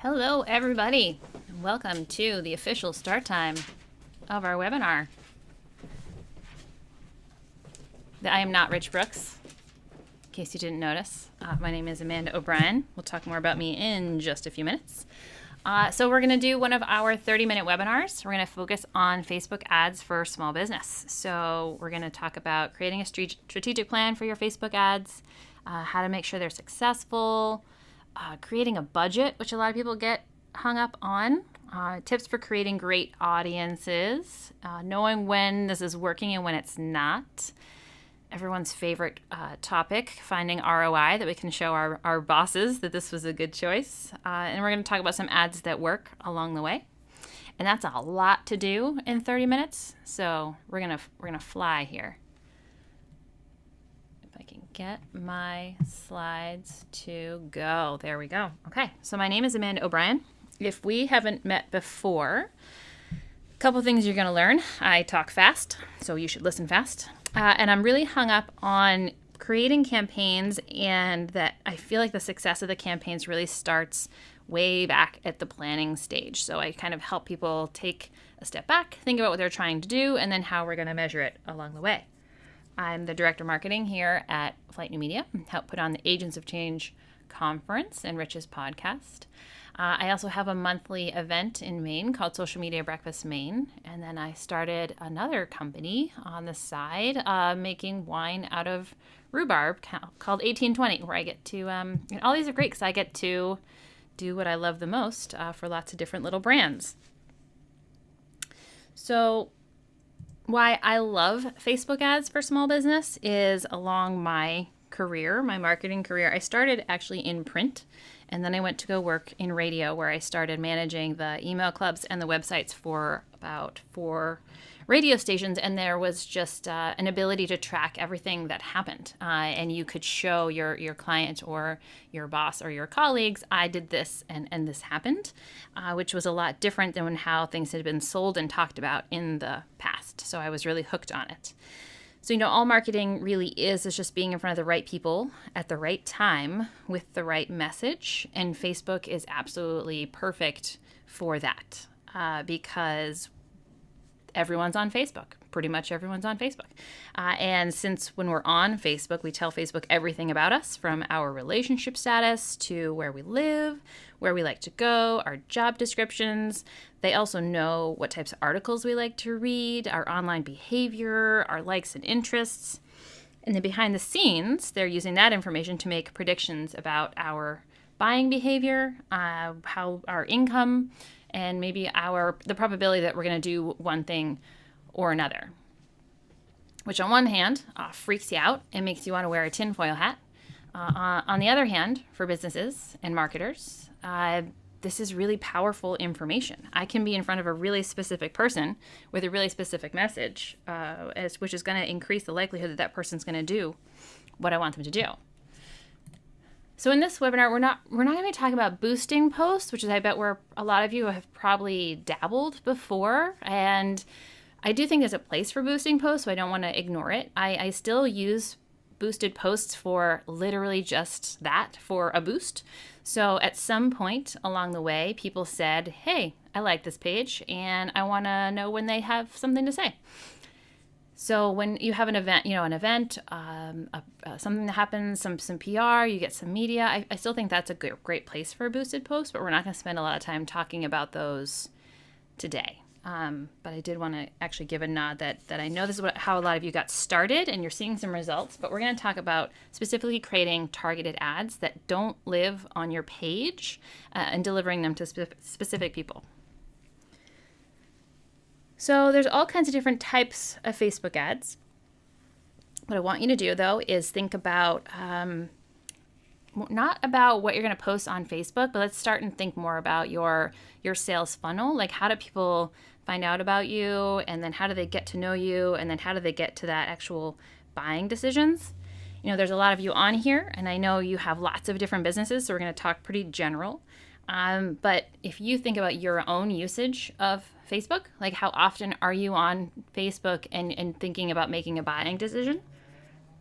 Hello, everybody, and welcome to the official start time of our webinar. I am not Rich Brooks, in case you didn't notice. My name is Amanda O'Brien. We'll talk more about me in just a few minutes. So we're going to do one of our 30-minute webinars. We're going to focus on Facebook ads for small business. So we're going to talk about creating a strategic plan for your Facebook ads, how to make sure they're successful, creating a budget, which a lot of people get hung up on, tips for creating great audiences, knowing when this is working and when it's not, everyone's favorite topic, finding ROI, that we can show our bosses that this was a good choice, and we're going to talk about some ads that work along the way. And that's a lot to do in 30 minutes, so we're gonna fly here. I can get my slides to go. There we go. Okay, so my name is Amanda O'Brien. If we haven't met before, a couple things you're going to learn. I talk fast, so you should listen fast. And I'm really hung up on creating campaigns, and that I feel like the success of the campaigns really starts way back at the planning stage. So I kind of help people take a step back, think about what they're trying to do, and then how we're going to measure it along the way. I'm the Director of Marketing here at Flyte New Media, help put on the Agents of Change conference and Rich's podcast. I also have a monthly event in Maine called Social Media Breakfast Maine, and then I started another company on the side making wine out of rhubarb called 1820, where I get to, and all these are great because I get to do what I love the most for lots of different little brands. So why I love Facebook ads for small business is along my career, my marketing career. I started actually in print, and then I went to go work in radio, where I started managing the email clubs and the websites for about 4 radio stations, and there was just an ability to track everything that happened, and you could show your client or your boss or your colleagues, I did this and this happened, which was a lot different than how things had been sold and talked about in the past. So I was really hooked on it. So, all marketing really is just being in front of the right people at the right time with the right message, and Facebook is absolutely perfect for that because everyone's on Facebook. Pretty much everyone's on Facebook. And since when we're on Facebook, we tell Facebook everything about us, from our relationship status to where we live, where we like to go, our job descriptions. They also know what types of articles we like to read, our online behavior, our likes and interests. And then behind the scenes, they're using that information to make predictions about our buying behavior, how our income, and maybe the probability that we're going to do one thing or another, which on one hand freaks you out and makes you want to wear a tinfoil hat. On the other hand, for businesses and marketers, this is really powerful information. I can be in front of a really specific person with a really specific message, which is going to increase the likelihood that that person's going to do what I want them to do. So in this webinar, we're not going to be talking about boosting posts, which is, I bet, where a lot of you have probably dabbled before. And I do think there's a place for boosting posts, so I don't want to ignore it. I still use boosted posts for literally just that, for a boost. So at some point along the way, people said, hey, I like this page, and I want to know when they have something to say. So when you have an event, something that happens, some PR, you get some media, I still think that's a great place for a boosted post, but we're not going to spend a lot of time talking about those today. But I did want to actually give a nod that I know this is how a lot of you got started, and you're seeing some results, but we're going to talk about specifically creating targeted ads that don't live on your page and delivering them to specific people. So there's all kinds of different types of Facebook ads. What I want you to do, though, is think about not about what you're going to post on Facebook, but let's start and think more about your sales funnel. Like, how do people find out about you, and then how do they get to know you, and then how do they get to that actual buying decisions? There's a lot of you on here, and I know you have lots of different businesses, so we're going to talk pretty general. But if you think about your own usage of Facebook, like how often are you on Facebook and thinking about making a buying decision?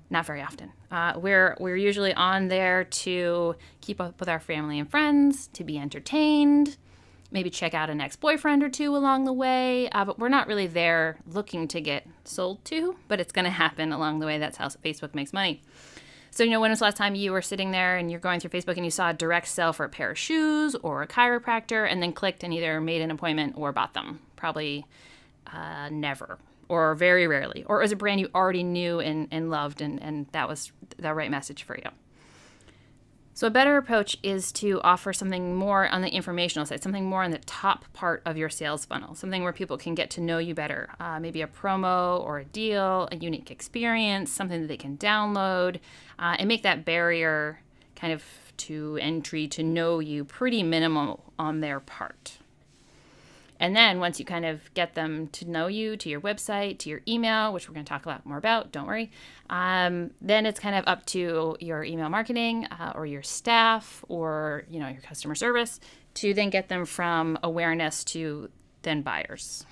Not very often. We're usually on there to keep up with our family and friends, to be entertained, maybe check out an ex-boyfriend or two along the way, but we're not really there looking to get sold to, but it's going to happen along the way. That's how Facebook makes money. So, when was the last time you were sitting there and you're going through Facebook and you saw a direct sell for a pair of shoes or a chiropractor and then clicked and either made an appointment or bought them? Probably never, or very rarely. Or it was a brand you already knew and loved, and that was the right message for you. So a better approach is to offer something more on the informational side, something more on the top part of your sales funnel, something where people can get to know you better, maybe a promo or a deal, a unique experience, something that they can download, and make that barrier kind of to entry to know you pretty minimal on their part. And then once you kind of get them to know you, to your website, to your email, which we're going to talk a lot more about, don't worry, then it's kind of up to your email marketing or your staff or, your customer service to then get them from awareness to then buyers.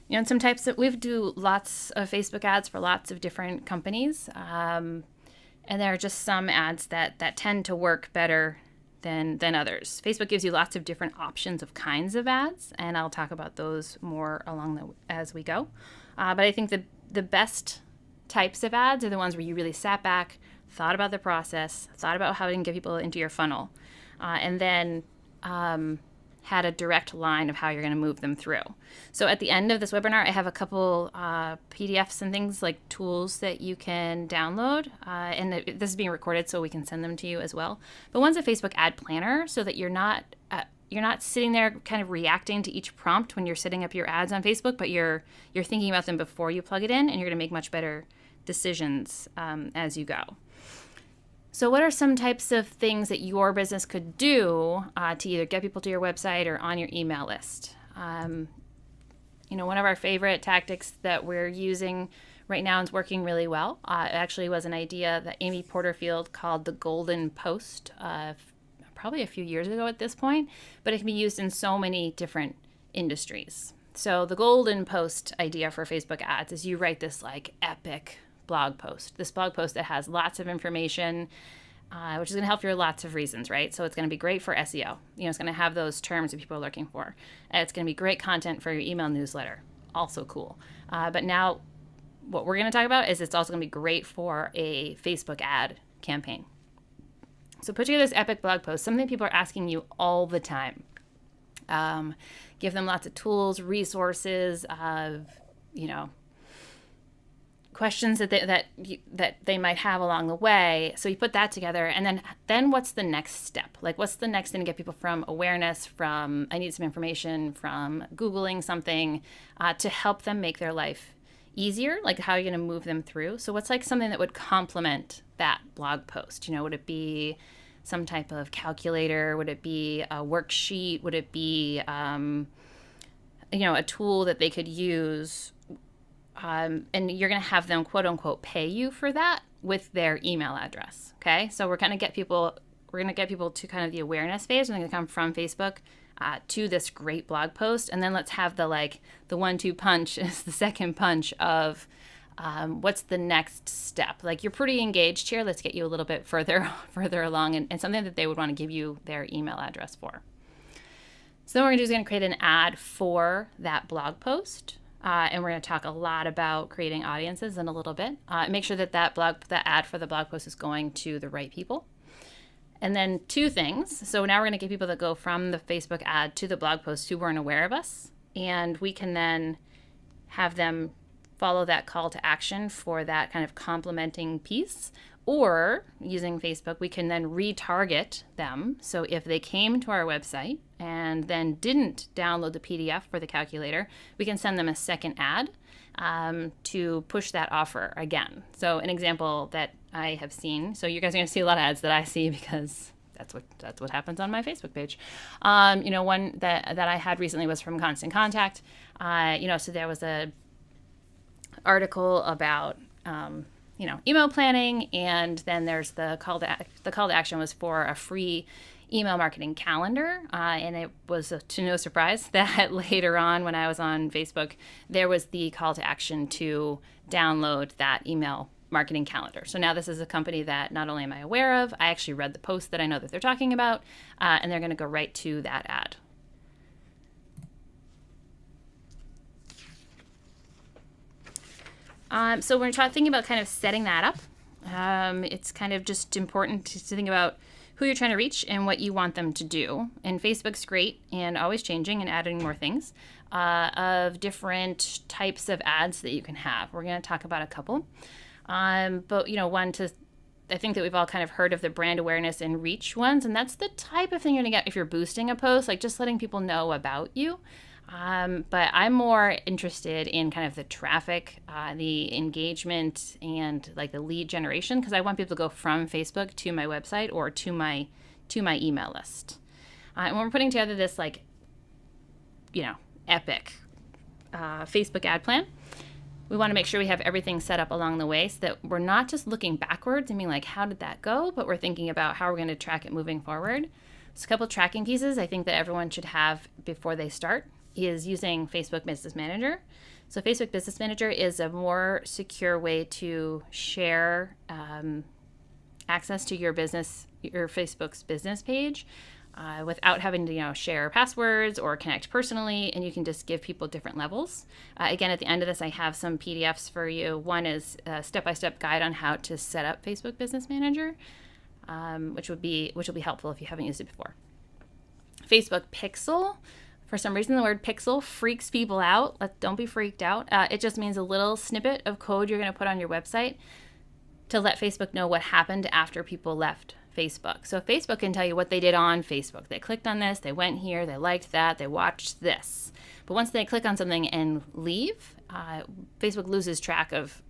And some types that we do lots of Facebook ads for lots of different companies. And there are just some ads that tend to work better than others. Facebook gives you lots of different options of kinds of ads, and I'll talk about those more as we go. But I think the best types of ads are the ones where you really sat back, thought about the process, thought about how to get people into your funnel, and then had a direct line of how you're going to move them through. So at the end of this webinar, I have a couple PDFs and things like tools that you can download. And this is being recorded, so we can send them to you as well. But one's a Facebook ad planner, so that you're not sitting there kind of reacting to each prompt when you're setting up your ads on Facebook, but you're thinking about them before you plug it in, and you're going to make much better decisions as you go. So what are some types of things that your business could do to either get people to your website or on your email list? One of our favorite tactics that we're using right now and is working really well. It actually was an idea that Amy Porterfield called the Golden Post probably a few years ago at this point, but it can be used in so many different industries. So the Golden Post idea for Facebook ads is you write this like epic blog post. This blog post that has lots of information, which is going to help you for lots of reasons, right? So it's going to be great for SEO. It's going to have those terms that people are looking for. It's going to be great content for your email newsletter. Also cool. But now what we're going to talk about is it's also going to be great for a Facebook ad campaign. So put together this epic blog post, something people are asking you all the time. Give them lots of tools, resources, questions that they might have along the way. So you put that together, and then what's the next step? Like, what's the next thing to get people from awareness, from I need some information, from Googling something, to help them make their life easier? Like, how are you going to move them through? So what's like something that would complement that blog post? Would it be some type of calculator? Would it be a worksheet? Would it be a tool that they could use? And you're going to have them, quote unquote, pay you for that with their email address. Okay. So we're going to get people to kind of the awareness phase, and they're going to come from Facebook to this great blog post. And then let's have the 1-2 punch is the second punch of what's the next step? Like, you're pretty engaged here. Let's get you a little bit further along, and something that they would want to give you their email address for. So then what we're going to do is going to create an ad for that blog post. And we're going to talk a lot about creating audiences in a little bit. Make sure that ad for the blog post is going to the right people. And then two things. So now we're going to get people that go from the Facebook ad to the blog post who weren't aware of us. And we can then have them follow that call to action for that kind of complementing piece. Or using Facebook, we can then retarget them. So if they came to our website and then didn't download the PDF for the calculator, we can send them a second ad to push that offer again. So an example that I have seen, so you guys are going to see a lot of ads that I see because that's what happens on my Facebook page. One that I had recently was from Constant Contact. So there was a article about email planning, and then there's the call to action was for a free email marketing calendar, and it was to no surprise that later on when I was on Facebook, there was the call to action to download that email marketing calendar. So now this is a company that not only am I aware of, I actually read the post that I know that they're talking about, and they're going to go right to that ad. So when we're thinking about kind of setting that up, it's kind of just important to think about who you're trying to reach and what you want them to do. And Facebook's great and always changing and adding more things of different types of ads that you can have. We're going to talk about a couple. But, I think that we've all kind of heard of the brand awareness and reach ones, and that's the type of thing you're going to get if you're boosting a post, like just letting people know about you. But I'm more interested in kind of the traffic, the engagement, and like the lead generation, because I want people to go from Facebook to my website or to my email list. And when we're putting together this epic Facebook ad plan, we want to make sure we have everything set up along the way so that we're not just looking backwards and being like, how did that go? But we're thinking about how we're going to track it moving forward. So a couple of tracking pieces I think that everyone should have before they start is using Facebook Business Manager. So Facebook Business Manager is a more secure way to share access to your Facebook's business page without having to share passwords or connect personally, and you can just give people different levels. Again, at the end of this, I have some PDFs for you. One is a step-by-step guide on how to set up Facebook Business Manager, which will be helpful if you haven't used it before. Facebook Pixel. For some reason, the word pixel freaks people out. Don't be freaked out. It just means a little snippet of code you're going to put on your website to let Facebook know what happened after people left Facebook. So Facebook can tell you what they did on Facebook. They clicked on this, they went here, they liked that, they watched this. But once they click on something and leave, Facebook loses track of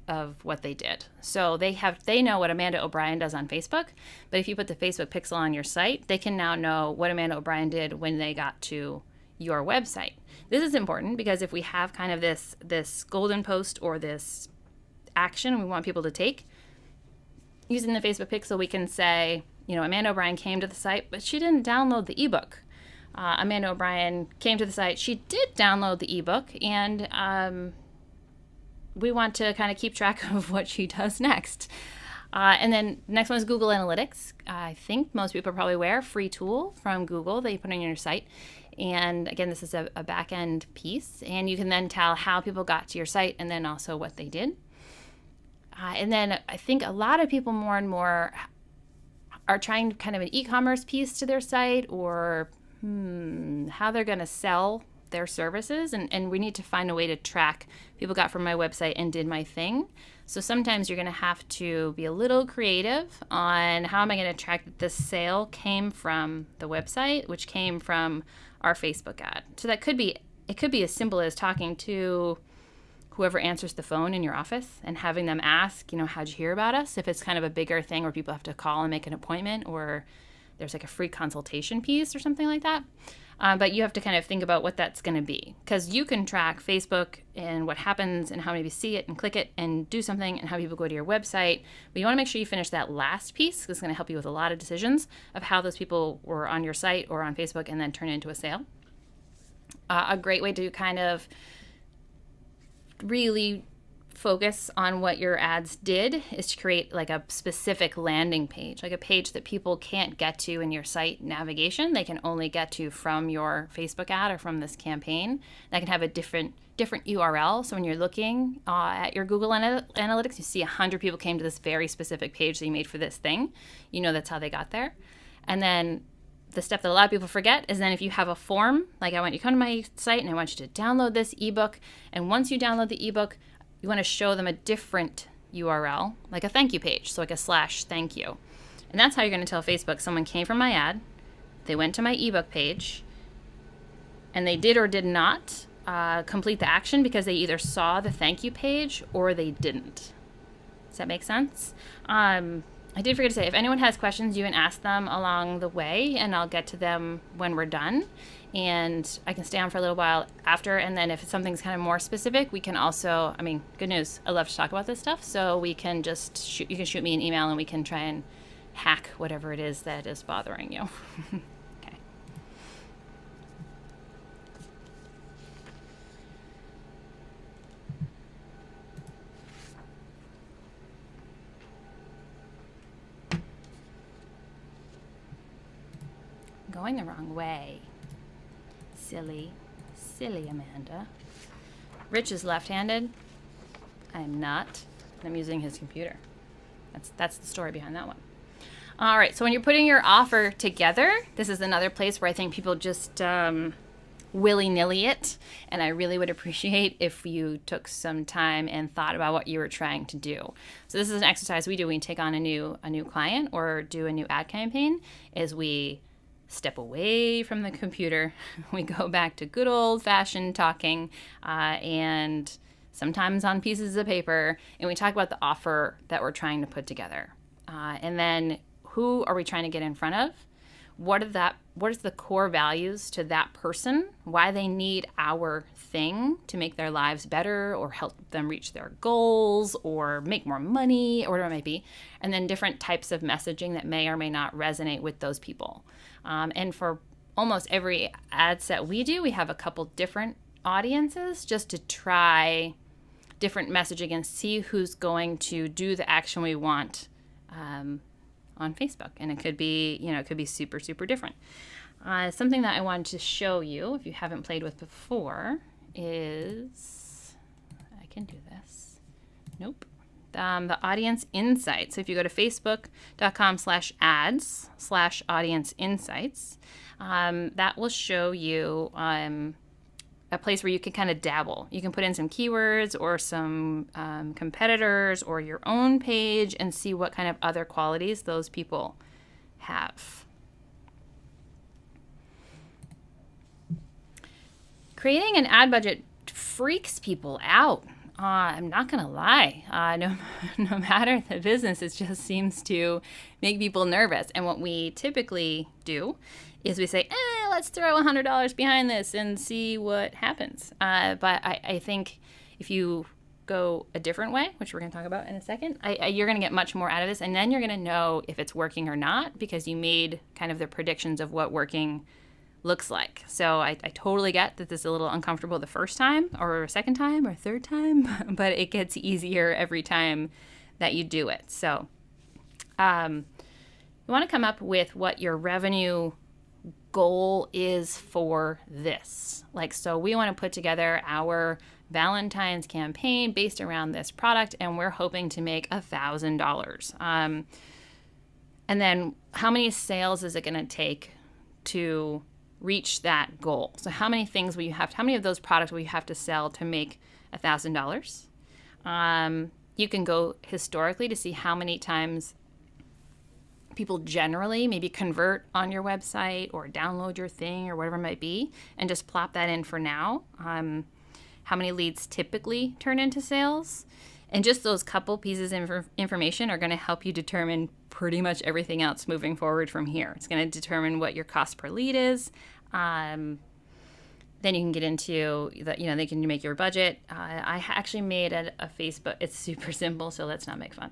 what they did. So they know what Amanda O'Brien does on Facebook, but if you put the Facebook pixel on your site, they can now know what Amanda O'Brien did when they got to your website. This is important because if we have kind of this golden post or this action we want people to take, using the Facebook pixel, we can say, Amanda O'Brien came to the site, but she didn't download the ebook. Amanda O'Brien came to the site, she did download the ebook, and we want to kind of keep track of what she does next. And then next one is Google Analytics. I think most people are probably aware, free tool from Google that you put on your site. And again, this is a back-end piece, and you can then tell how people got to your site and then also what they did. And then I think a lot of people more and more are trying kind of an e-commerce piece to their site or how they're going to sell their services. And we need to find a way to track people got from my website and did my thing. So sometimes you're going to have to be a little creative on how am I going to track that this sale came from the website, which came from our Facebook ad. So it could be as simple as talking to whoever answers the phone in your office and having them ask, how'd you hear about us? If it's kind of a bigger thing where people have to call and make an appointment, or there's like a free consultation piece or something like that. But you have to kind of think about what that's going to be, because you can track Facebook and what happens and how many people see it and click it and do something and how people go to your website. But you want to make sure you finish that last piece, because it's going to help you with a lot of decisions of how those people were on your site or on Facebook and then turn it into a sale. A great way to kind of really focus on what your ads did is to create like a specific landing page, like a page that people can't get to in your site navigation. They can only get to from your Facebook ad or from this campaign. That can have a different URL. So when you're looking at your Google Analytics, you see 100 people came to this very specific page that you made for this thing. That's how they got there. And then the step that a lot of people forget is then if you have a form, like I want you to come to my site and I want you to download this ebook. And once you download the ebook, you want to show them a different URL, like a thank you page, so like a /thank-you. And that's how you're going to tell Facebook someone came from my ad, they went to my ebook page, and they did or did not complete the action because they either saw the thank you page or they didn't. Does that make sense? I did forget to say, if anyone has questions, you can ask them along the way, and I'll get to them when we're done. And I can stay on for a little while after, and then if something's kind of more specific, we can also, good news, I love to talk about this stuff, so we can just you can shoot me an email and we can try and hack whatever it is that is bothering you. Okay. going the wrong way. Silly Amanda. Rich is left-handed. I am not. I'm using his computer. That's the story behind that one. All right, so when you're putting your offer together, this is another place where I think people just willy-nilly it, and I really would appreciate if you took some time and thought about what you were trying to do. So this is an exercise we do when we take on a new client or do a new ad campaign, is we step away from the computer, we go back to good old-fashioned talking, and sometimes on pieces of paper, and we talk about the offer that we're trying to put together. And then who are we trying to get in front of? What is the core values to that person? Why they need our thing to make their lives better or help them reach their goals or make more money or whatever it might be. And then different types of messaging that may or may not resonate with those people. And for almost every ad set we do, we have a couple different audiences just to try different messaging and see who's going to do the action we want on Facebook. And it could be, super, super different. Something that I wanted to show you, if you haven't played with before, is, I can do this. Nope. The audience insights. So if you go to facebook.com/ads/audience insights, that will show you a place where you can kind of dabble. You can put in some keywords or some competitors or your own page and see what kind of other qualities those people have. Creating an ad budget freaks people out. I'm not going to lie. No matter the business, it just seems to make people nervous. And what we typically do is we say, let's throw $100 behind this and see what happens. But I think if you go a different way, which we're going to talk about in a second, you're going to get much more out of this. And then you're going to know if it's working or not because you made kind of the predictions of what working looks like. So I totally get that this is a little uncomfortable the first time or second time or third time, but it gets easier every time that you do it. So you want to come up with what your revenue goal is for this. So we want to put together our Valentine's campaign based around this product, and we're hoping to make $1,000. And then how many sales is it going to take to reach that goal? So how many of those products will you have to sell to make $1,000? You can go historically to see how many times people generally maybe convert on your website or download your thing or whatever it might be, and just plop that in for now. How many leads typically turn into sales? And just those couple pieces of information are going to help you determine pretty much everything else moving forward from here. It's going to determine what your cost per lead is. Then you can get into they can make your budget. I actually made a Facebook. It's super simple, so let's not make fun.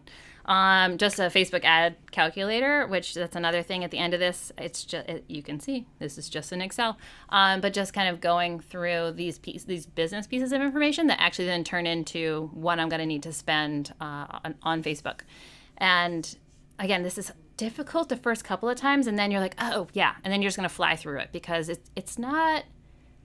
Just a Facebook ad calculator, which that's another thing at the end of this. It's just you can see this is just in Excel, but just kind of going through these business pieces of information that actually then turn into what I'm going to need to spend on Facebook. And again, this is difficult the first couple of times, and then you're like, oh yeah, and then you're just going to fly through it because it's not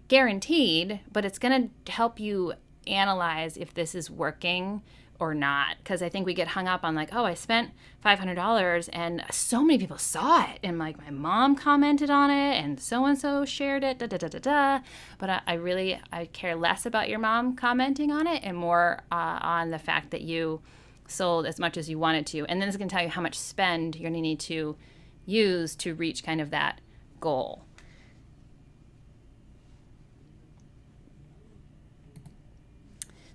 guaranteed, but it's going to help you analyze if this is working or not. Because I think we get hung up on I spent $500 and so many people saw it, and my mom commented on it, and so-and-so shared it, But I care less about your mom commenting on it and more on the fact that you sold as much as you wanted to. And then it's going to tell you how much spend you're going to need to use to reach kind of that goal.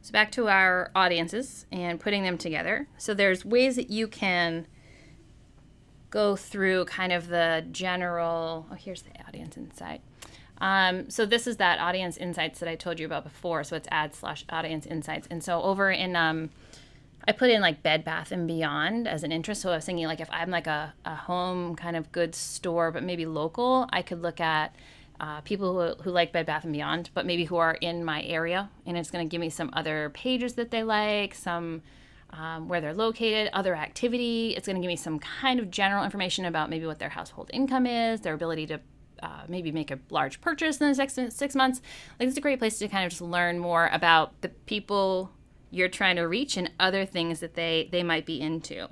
So back to our audiences and putting them together. So there's ways that you can go through kind of the general, here's the audience insight. So this is that audience insights that I told you about before. So it's ads/audience insights. And so over in, I put in Bed Bath & Beyond as an interest. So I was thinking if I'm a home kind of goods store, but maybe local, I could look at people who like Bed Bath & Beyond, but maybe who are in my area, and it's going to give me some other pages that they like, some where they're located, other activity. It's going to give me some kind of general information about maybe what their household income is, their ability to maybe make a large purchase in the next 6 months. Like, it's a great place to kind of just learn more about the people you're trying to reach and other things that they might be into.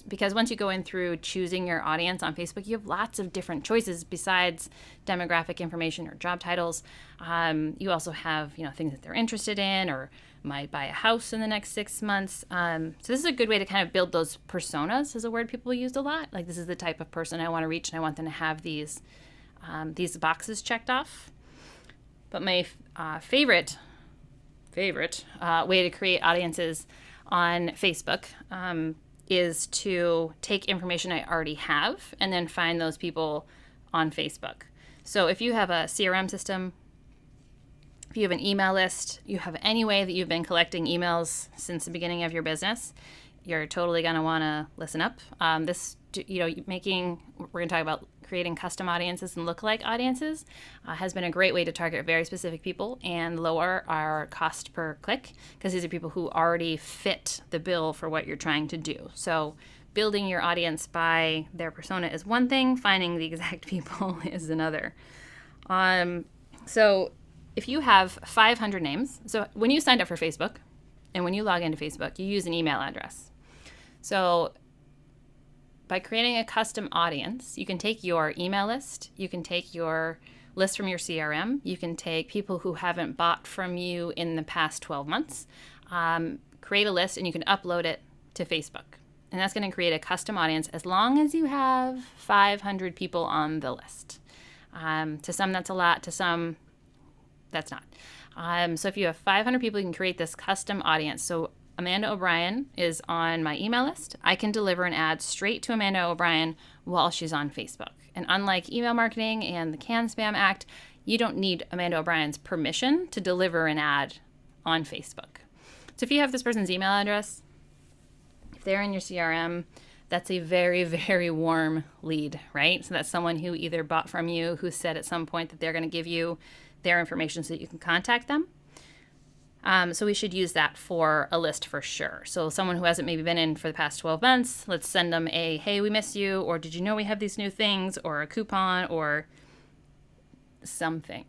Because once you go in through choosing your audience on Facebook, you have lots of different choices besides demographic information or job titles. You also have, things that they're interested in or might buy a house in the next 6 months. So this is a good way to kind of build those personas, is a word people used a lot. Like, this is the type of person I want to reach, and I want them to have these boxes checked off. But my favorite way to create audiences on Facebook is to take information I already have and then find those people on Facebook. So if you have a CRM system, if you have an email list, you have any way that you've been collecting emails since the beginning of your business, you're totally going to want to listen up. We're going to talk about creating custom audiences and lookalike audiences has been a great way to target very specific people and lower our cost per click, because these are people who already fit the bill for what you're trying to do. So building your audience by their persona is one thing, finding the exact people is another. So if you have 500 names, so when you signed up for Facebook and when you log into Facebook, you use an email address. So by creating a custom audience, you can take your email list, you can take your list from your CRM, you can take people who haven't bought from you in the past 12 months, create a list, and you can upload it to Facebook. And that's going to create a custom audience as long as you have 500 people on the list. To some, that's a lot. To some, that's not. So if you have 500 people, you can create this custom audience. So Amanda O'Brien is on my email list. I can deliver an ad straight to Amanda O'Brien while she's on Facebook. And unlike email marketing and the Can Spam Act, you don't need Amanda O'Brien's permission to deliver an ad on Facebook. So if you have this person's email address, if they're in your CRM, that's a very, very warm lead, right? So that's someone who either bought from you, who said at some point that they're going to give you their information so that you can contact them. So we should use that for a list for sure. So someone who hasn't maybe been in for the past 12 months, let's send them a, hey, we miss you, or did you know we have these new things, or a coupon, or something.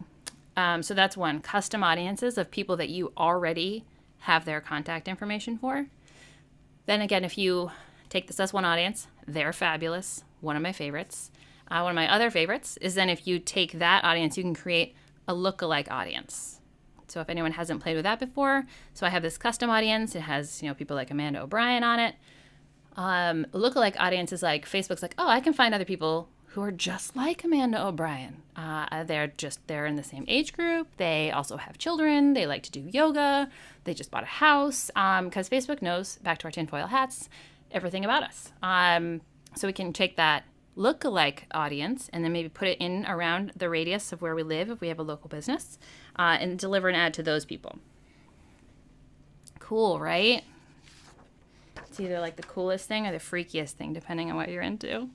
So that's one, custom audiences of people that you already have their contact information for. Then again, if you take this as one audience, they're fabulous, one of my favorites. One of my other favorites is then if you take that audience, you can create a lookalike audience. So if anyone hasn't played with that before, so I have this custom audience. It has, people like Amanda O'Brien on it. Lookalike audience is like, Facebook's like, oh, I can find other people who are just like Amanda O'Brien. They're in the same age group. They also have children. They like to do yoga. They just bought a house. Because Facebook knows, back to our tinfoil hats, everything about us. So we can take that lookalike audience and then maybe put it in around the radius of where we live if we have a local business, and deliver an ad to those people. Cool, right? It's either like the coolest thing or the freakiest thing, depending on what you're into.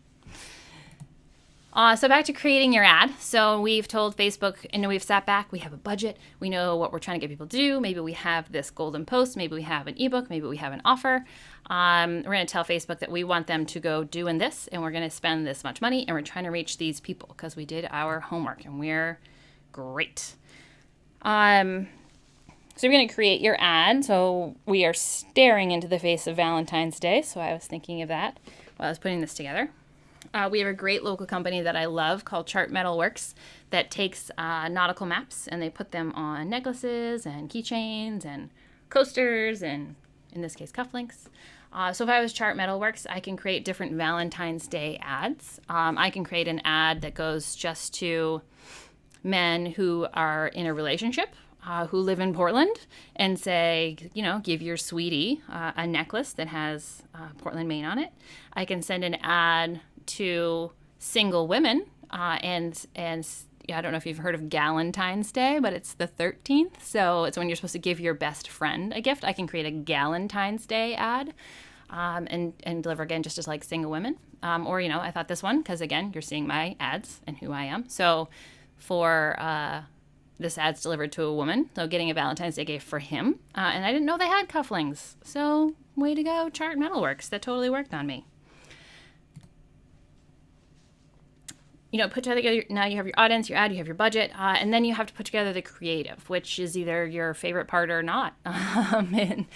So back to creating your ad. So we've told Facebook, and we've sat back, we have a budget, we know what we're trying to get people to do. Maybe we have this golden post, maybe we have an ebook, maybe we have an offer. We're going to tell Facebook that we want them to go doing this, and we're going to spend this much money, and we're trying to reach these people because we did our homework, and we're great. So you're going to create your ad. So we are staring into the face of Valentine's Day. So I was thinking of that while I was putting this together. We have a great local company that I love called Chart Metal Works that takes nautical maps and they put them on necklaces and keychains and coasters and, in this case, cufflinks. So if I was Chart Metal Works, I can create different Valentine's Day ads. I can create an ad that goes just to men who are in a relationship, who live in Portland, and say, give your sweetie a necklace that has Portland, Maine on it. I can send an ad to single women, and I don't know if you've heard of Galentine's Day, but it's the 13th, so it's when you're supposed to give your best friend a gift. I can create a Galentine's Day ad, and deliver again just as like single women, or I thought this one because again you're seeing my ads and who I am. So for this ad's delivered to a woman, so getting a Valentine's Day gift for him, and I didn't know they had cufflinks. So way to go, Chart Metalworks. That totally worked on me. put together, now you have your audience, your ad, you have your budget, and then you have to put together the creative, which is either your favorite part or not. And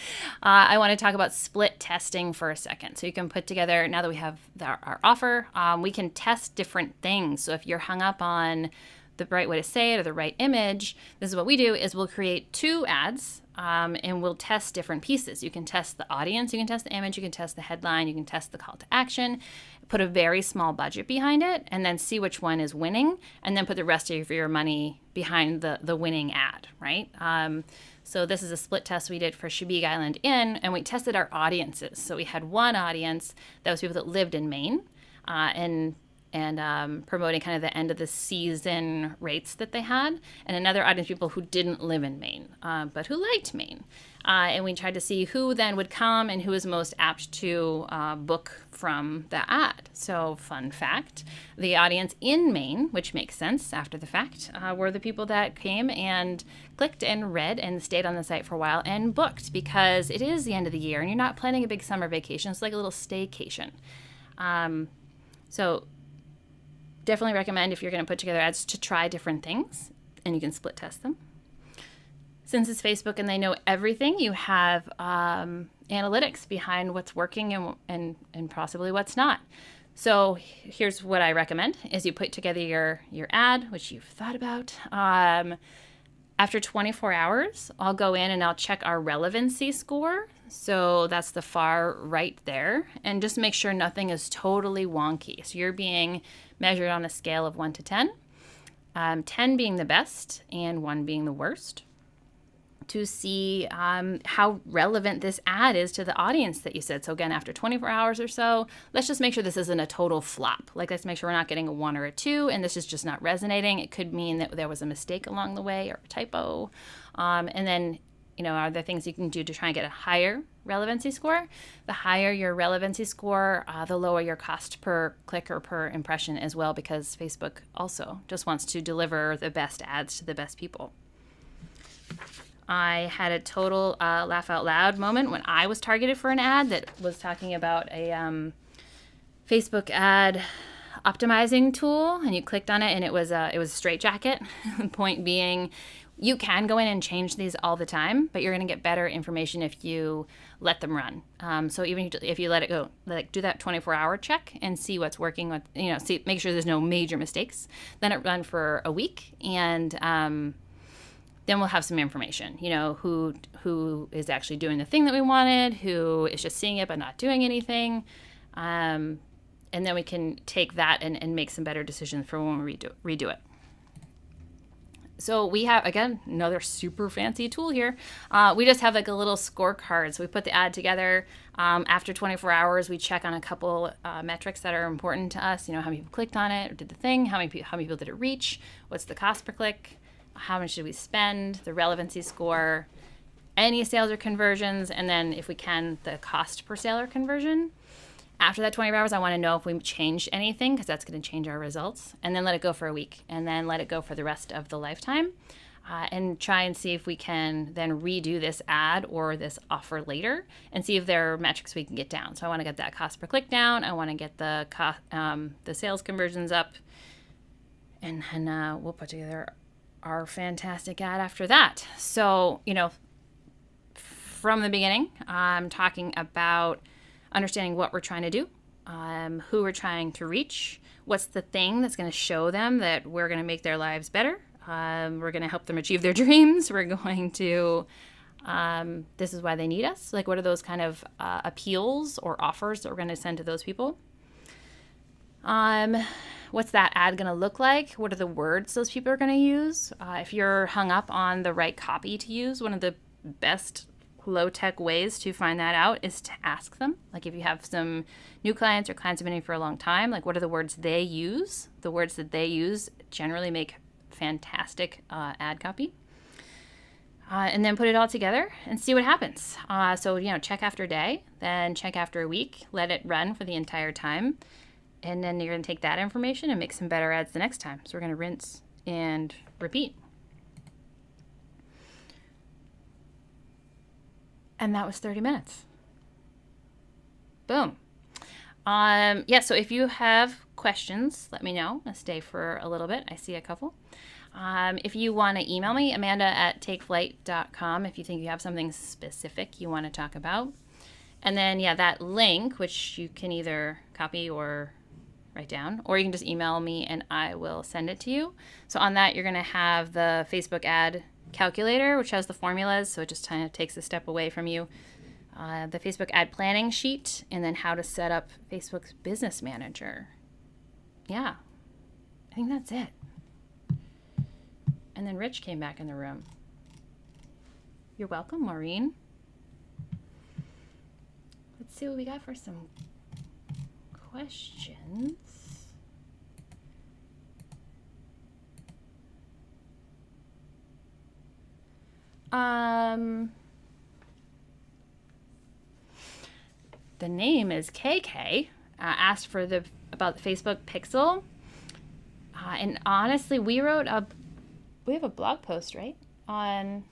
I want to talk about split testing for a second. So you can put together, now that we have our offer, we can test different things. So if you're hung up on the right way to say it or the right image, this is what we do is we'll create 2 ads and we'll test different pieces. You can test the audience, you can test the image, you can test the headline, you can test the call to action, put a very small budget behind it, and then see which one is winning, and then put the rest of your money behind the winning ad, right? So this is a split test we did for Shabig Island Inn, and we tested our audiences. So we had one audience that was people that lived in Maine, and promoting kind of the end of the season rates that they had, and another audience people who didn't live in Maine, but who liked Maine. And we tried to see who then would come and who was most apt to book from the ad. So fun fact, the audience in Maine, which makes sense after the fact, were the people that came and clicked and read and stayed on the site for a while and booked, because it is the end of the year and you're not planning a big summer vacation. It's like a little staycation. So definitely recommend, if you're going to put together ads, to try different things, and you can split test them. Since it's Facebook and they know everything, you have analytics behind what's working and possibly what's not. So here's what I recommend is you put together your ad, which you've thought about. After 24 hours, I'll go in and I'll check our relevancy score. So that's the far right there, and just make sure nothing is totally wonky. So you're being measured on a scale of 1 to 10, 10 being the best and 1 being the worst, to see how relevant this ad is to the audience that you said. So again, after 24 hours or so, let's just make sure this isn't a total flop. Like, let's make sure we're not getting a 1 or a 2 and this is just not resonating. It could mean that there was a mistake along the way or a typo. And then, are there things you can do to try and get a higher relevancy score? The higher your relevancy score, the lower your cost per click or per impression as well, because Facebook also just wants to deliver the best ads to the best people. I had a total laugh out loud moment when I was targeted for an ad that was talking about a Facebook ad optimizing tool, and you clicked on it and it was a straitjacket. The point being, you can go in and change these all the time, but you're going to get better information if you let them run. So even if you let it go, do that 24-hour check and see what's working. Make sure there's no major mistakes. Then it run for a week, and then we'll have some information. Who is actually doing the thing that we wanted, who is just seeing it but not doing anything, and then we can take that and make some better decisions for when we redo it. So we have, again, another super fancy tool here. We just have like a little scorecard. So we put the ad together. After 24 hours, we check on a couple metrics that are important to us. How many people clicked on it or did the thing? How many people did it reach? What's the cost per click? How much did we spend? The relevancy score, any sales or conversions, and then if we can, the cost per sale or conversion. After that 24 hours, I want to know if we changed anything, because that's going to change our results, and then let it go for a week, and then let it go for the rest of the lifetime, and try and see if we can then redo this ad or this offer later and see if there are metrics we can get down. So I want to get that cost per click down. I want to get the sales conversions up, and then we'll put together our fantastic ad after that. So, from the beginning, I'm talking about understanding what we're trying to do, who we're trying to reach, what's the thing that's going to show them that we're going to make their lives better. We're going to help them achieve their dreams. We're going to, this is why they need us. Like, what are those kind of appeals or offers that we're going to send to those people? What's that ad going to look like? What are the words those people are going to use? If you're hung up on the right copy to use, one of the best low-tech ways to find that out is to ask them. Like, if you have some new clients or clients have been in for a long time, like, what are the words they use? The words that they use generally make fantastic ad copy. And then put it all together and see what happens. So check after a day, then check after a week, let it run for the entire time. And then you're going to take that information and make some better ads the next time. So we're going to rinse and repeat. And that was 30 minutes. Boom. So if you have questions, questions, let me know. I'll stay for a little bit. I see a couple. If you want to email me, amanda@takeflyte.com, if you think you have something specific you want to talk about. And then, that link, which you can either copy or write down, or you can just email me and I will send it to you. So on that, you're going to have the Facebook ad calculator, which has the formulas, so it just kind of takes a step away from you. The Facebook ad planning sheet, and then how to set up Facebook's business manager. Yeah, I think that's it. And then Rich came back in the room. You're welcome, Maureen. Let's see what we got for some questions. The name is KK. Asked for about the Facebook Pixel. And honestly, we have a blog post, right?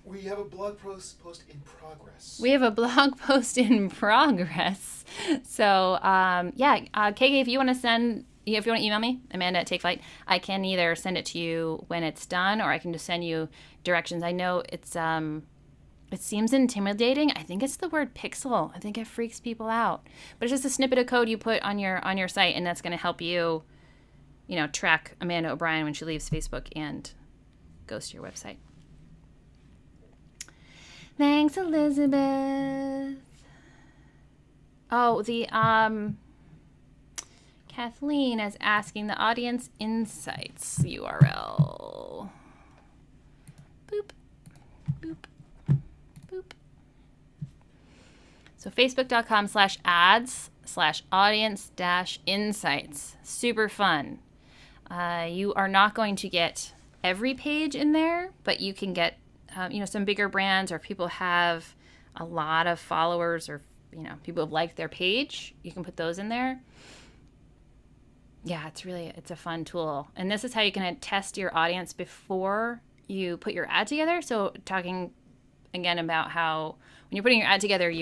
We have a blog post in progress. We have a blog post in progress. So, KK, if you want to email me, Amanda@takeflyte, I can either send it to you when it's done, or I can just send you directions. I know it seems intimidating. I think it's the word pixel. I think it freaks people out. But it's just a snippet of code you put on your site, and that's going to help you, track Amanda O'Brien when she leaves Facebook and goes to your website. Thanks, Elizabeth. Oh, the Kathleen is asking the audience insights URL. Boop, boop, boop. So facebook.com/ads/audience-insights. Super fun. You are not going to get every page in there, but you can get some bigger brands, or people have a lot of followers, or people have liked their page. You can put those in there. Yeah, it's a fun tool. And this is how you can test your audience before you put your ad together. So talking again about how when you're putting your ad together,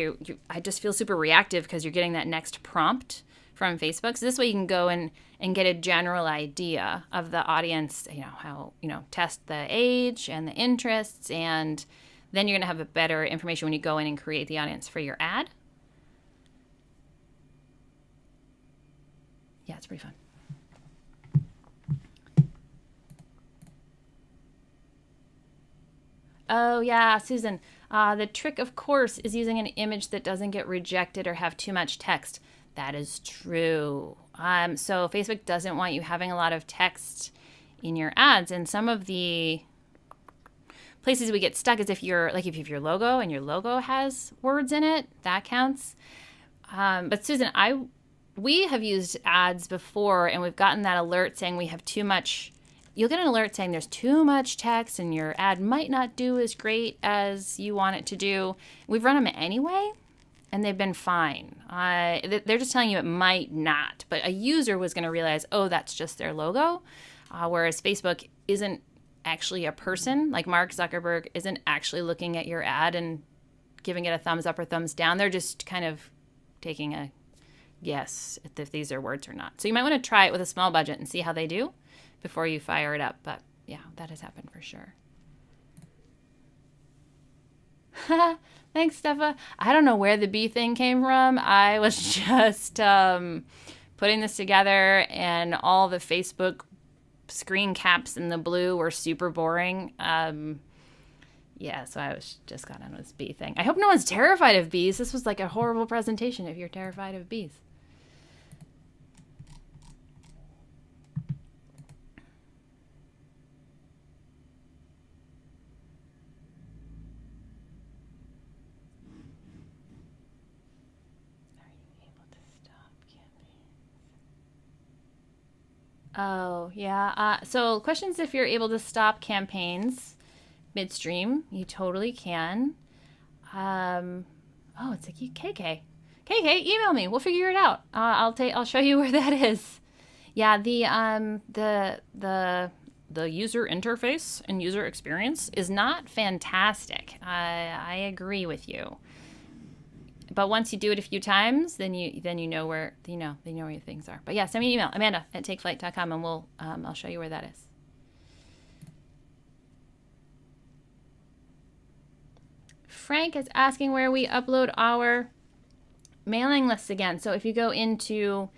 I just feel super reactive because you're getting that next prompt from Facebook. So this way you can go and get a general idea of the audience, how, test the age and the interests, and then you're going to have a better information when you go in and create the audience for your ad. Yeah, it's pretty fun. Oh, yeah, Susan. The trick, of course, is using an image that doesn't get rejected or have too much text. That is true. So Facebook doesn't want you having a lot of text in your ads. And some of the places we get stuck is if your logo and your logo has words in it, that counts. But Susan, we have used ads before, and we've gotten that alert saying we have too much. You'll get an alert saying there's too much text and your ad might not do as great as you want it to do. We've run them anyway, and they've been fine. They're just telling you it might not. But a user was going to realize, oh, that's just their logo. Whereas Facebook isn't actually a person. Like Mark Zuckerberg isn't actually looking at your ad and giving it a thumbs up or thumbs down. They're just kind of taking a guess if these are words or not. So you might want to try it with a small budget and see how they do before you fire it up. But yeah, that has happened for sure. Thanks, Steffa. I don't know where the bee thing came from. I was just putting this together, and all the Facebook screen caps in the blue were super boring. Yeah, so I was just got on this bee thing. I hope no one's terrified of bees. This was like a horrible presentation if you're terrified of bees. Oh, yeah. So questions if you're able to stop campaigns midstream. You totally can. Oh, it's like KK. KK, email me. We'll figure it out. I'll show you where that is. Yeah, the user interface and user experience is not fantastic. I agree with you. But once you do it a few times, then you know where where your things are. But yeah, send me an email, Amanda@takeflyte.com, and I'll show you where that is. Frank is asking where we upload our mailing lists again. So if you go into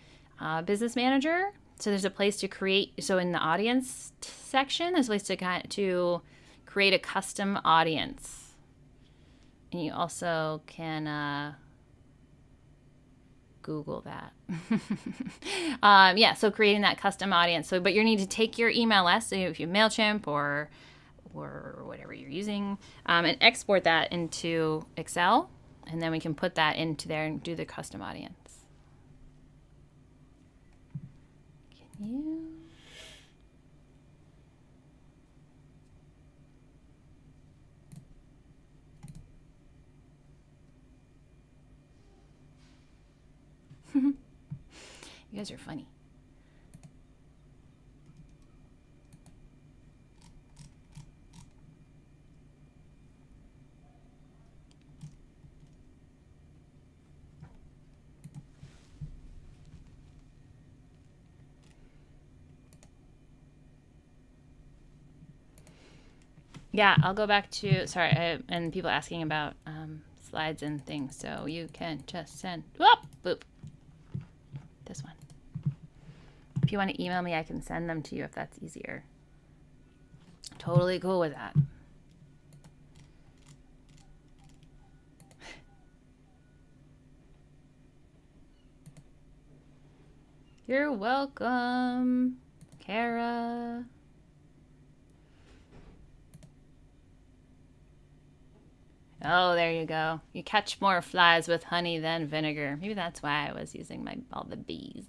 Business Manager, so there's a place to create. So in the audience section, there's a place to create a custom audience, and you also can Google that. So creating that custom audience. So, but you need to take your email list, so if you have MailChimp or whatever you're using, and export that into Excel, and then we can put that into there and do the custom audience. Can you? You guys are funny. Yeah, I'll go back to, and people asking about slides and things, so you can just send, whoop, boop, this one. If you want to email me, I can send them to you if that's easier. Totally cool with that. You're welcome, Kara. Oh, there you go. You catch more flies with honey than vinegar. Maybe that's why I was using all the bees.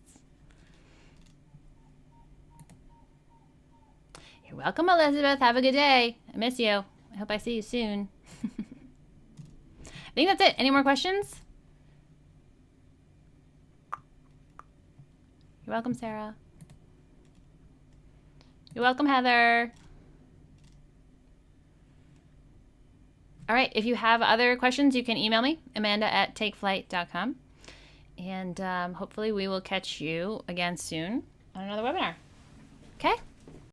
You're welcome, Elizabeth. Have a good day. I miss you. I hope I see you soon. I think that's it. Any more questions? You're welcome, Sarah. You're welcome, Heather. All right, if you have other questions, you can email me, Amanda@takeflyte.com. And hopefully we will catch you again soon on another webinar. Okay?